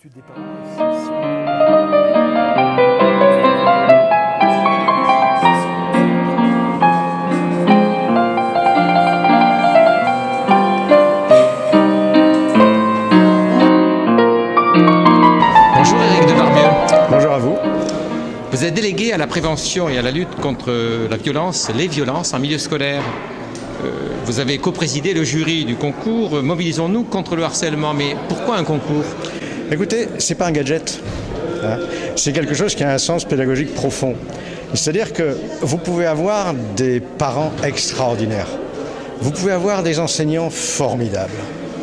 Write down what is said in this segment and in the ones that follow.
Bonjour Éric Debarbieu. Bonjour à vous. Vous êtes délégué à la prévention et à la lutte contre la violence, les violences en milieu scolaire. Vous avez coprésidé le jury du concours Mobilisons-nous contre le harcèlement. Mais pourquoi un concours ? Écoutez, c'est pas un gadget. C'est quelque chose qui a un sens pédagogique profond. C'est-à-dire que vous pouvez avoir des parents extraordinaires. Vous pouvez avoir des enseignants formidables.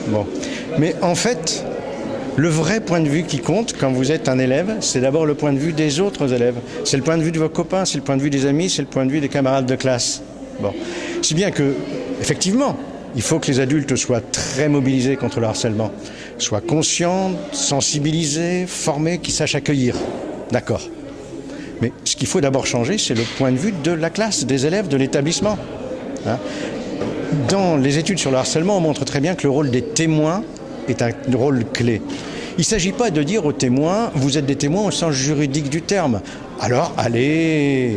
Bon. Mais en fait, le vrai point de vue qui compte quand vous êtes un élève, c'est d'abord le point de vue des autres élèves. C'est le point de vue de vos copains, c'est le point de vue des amis, c'est le point de vue des camarades de classe. Bon. Si bien que, effectivement, il faut que les adultes soient très mobilisés contre le harcèlement, soient conscients, sensibilisés, formés, qu'ils sachent accueillir. D'accord. Mais ce qu'il faut d'abord changer, c'est le point de vue de la classe, des élèves, de l'établissement. Dans les études sur le harcèlement, on montre très bien que le rôle des témoins est un rôle clé. Il ne s'agit pas de dire aux témoins, vous êtes des témoins au sens juridique du terme. Alors, allez,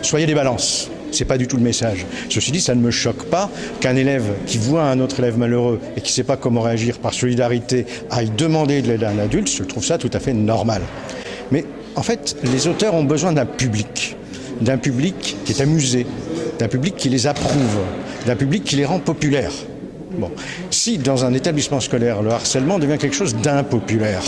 soyez des balances. C'est pas du tout le message. Ceci dit, ça ne me choque pas qu'un élève qui voit un autre élève malheureux et qui ne sait pas comment réagir par solidarité aille demander de l'aide à un adulte. Je trouve ça tout à fait normal. Mais en fait, les auteurs ont besoin d'un public qui est amusé, d'un public qui les approuve, d'un public qui les rend populaires. Bon. Si dans un établissement scolaire, le harcèlement devient quelque chose d'impopulaire,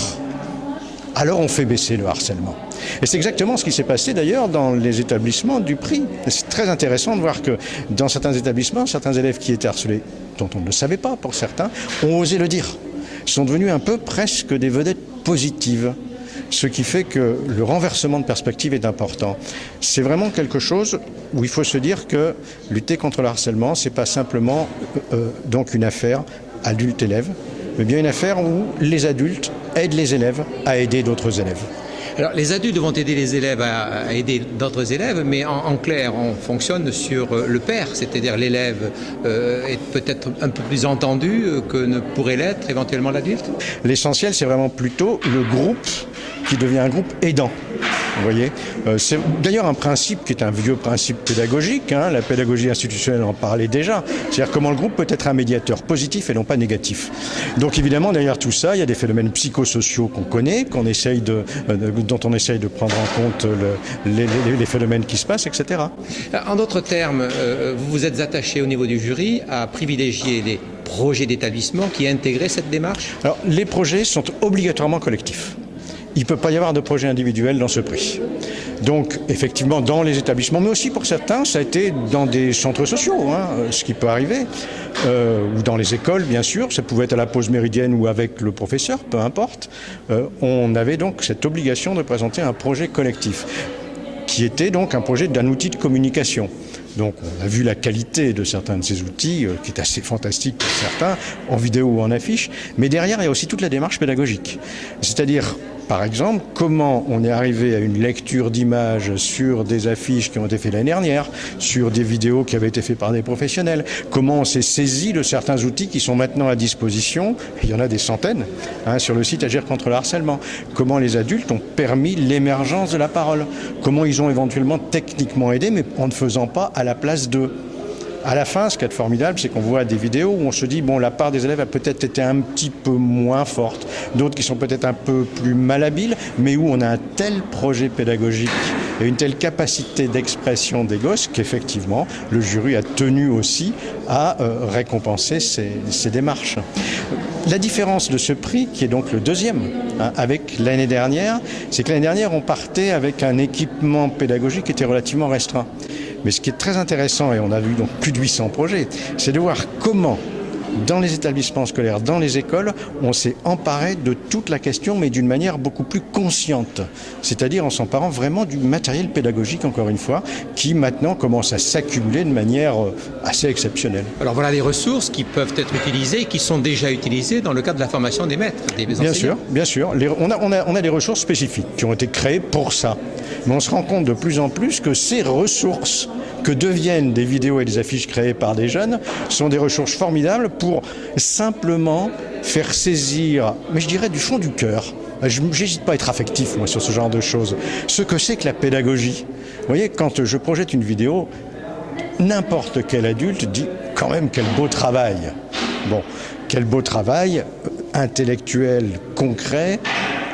alors on fait baisser le harcèlement. Et c'est exactement ce qui s'est passé d'ailleurs dans les établissements du prix. C'est très intéressant de voir que dans certains établissements, certains élèves qui étaient harcelés, dont on ne le savait pas pour certains, ont osé le dire. Sont devenus un peu presque des vedettes positives. Ce qui fait que le renversement de perspective est important. C'est vraiment quelque chose où il faut se dire que lutter contre le harcèlement, c'est pas simplement donc une affaire adulte-élève, mais bien une affaire où les adultes aident les élèves à aider d'autres élèves. Alors, les adultes vont aider les élèves à aider d'autres élèves, mais en clair, on fonctionne sur le pair, c'est-à-dire l'élève est peut-être un peu plus entendu que ne pourrait l'être éventuellement l'adulte. L'essentiel, c'est vraiment plutôt le groupe qui devient un groupe aidant. Vous voyez, c'est d'ailleurs un principe qui est un vieux principe pédagogique. La pédagogie institutionnelle en parlait déjà. C'est-à-dire comment le groupe peut être un médiateur positif et non pas négatif. Donc évidemment, derrière tout ça, il y a des phénomènes psychosociaux qu'on connaît, dont on essaye de prendre en compte les phénomènes qui se passent, etc. En d'autres termes, vous vous êtes attaché au niveau du jury à privilégier les projets d'établissement qui intégraient cette démarche ? Alors, les projets sont obligatoirement collectifs. Il ne peut pas y avoir de projet individuel dans ce prix. Donc, effectivement, dans les établissements, mais aussi pour certains, ça a été dans des centres sociaux, ce qui peut arriver, ou dans les écoles, bien sûr, ça pouvait être à la pause méridienne ou avec le professeur, peu importe. On avait donc cette obligation de présenter un projet collectif, qui était donc un projet d'un outil de communication. Donc on a vu la qualité de certains de ces outils, qui est assez fantastique pour certains, en vidéo ou en affiche, mais derrière il y a aussi toute la démarche pédagogique. C'est-à-dire, par exemple, comment on est arrivé à une lecture d'images sur des affiches qui ont été faites l'année dernière, sur des vidéos qui avaient été faites par des professionnels, comment on s'est saisi de certains outils qui sont maintenant à disposition, il y en a des centaines, sur le site Agir contre le harcèlement, comment les adultes ont permis l'émergence de la parole, comment ils ont éventuellement techniquement aidé, mais en ne faisant pas à la place d'eux. À la fin, ce qui est formidable, c'est qu'on voit des vidéos où on se dit, bon, la part des élèves a peut-être été un petit peu moins forte, d'autres qui sont peut-être un peu plus malhabiles, mais où on a un tel projet pédagogique et une telle capacité d'expression des gosses qu'effectivement, le jury a tenu aussi à récompenser ces démarches. La différence de ce prix, qui est donc le deuxième, avec l'année dernière, c'est que l'année dernière, on partait avec un équipement pédagogique qui était relativement restreint. Mais ce qui est très intéressant, et on a vu donc plus de 800 projets, c'est de voir comment, dans les établissements scolaires, dans les écoles, on s'est emparé de toute la question, mais d'une manière beaucoup plus consciente. C'est-à-dire en s'emparant vraiment du matériel pédagogique, encore une fois, qui maintenant commence à s'accumuler de manière assez exceptionnelle. Alors voilà des ressources qui peuvent être utilisées, qui sont déjà utilisées dans le cadre de la formation des maîtres, des enseignants. Bien sûr. On a des ressources spécifiques qui ont été créées pour ça. Mais on se rend compte de plus en plus que ces ressources que deviennent des vidéos et des affiches créées par des jeunes sont des ressources formidables pour simplement faire saisir, mais je dirais du fond du cœur, J'hésite pas à être affectif, moi, sur ce genre de choses. Ce que c'est que la pédagogie. Vous voyez, quand je projette une vidéo, n'importe quel adulte dit quand même quel beau travail. Bon, quel beau travail intellectuel, concret,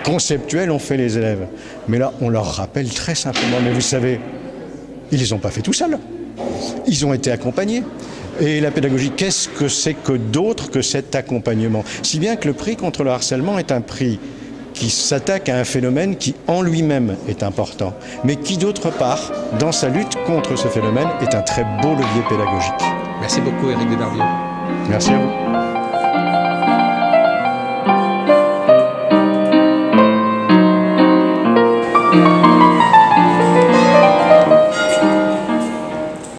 conceptuel ont fait les élèves. Mais là, on leur rappelle très simplement, mais vous savez, ils les ont pas fait tout seuls. Ils ont été accompagnés. Et la pédagogie, qu'est-ce que c'est que d'autre que cet accompagnement? Si bien que le prix contre le harcèlement est un prix qui s'attaque à un phénomène qui en lui-même est important, mais qui d'autre part, dans sa lutte contre ce phénomène, est un très beau levier pédagogique. Merci beaucoup Éric Debarbier. Merci à vous.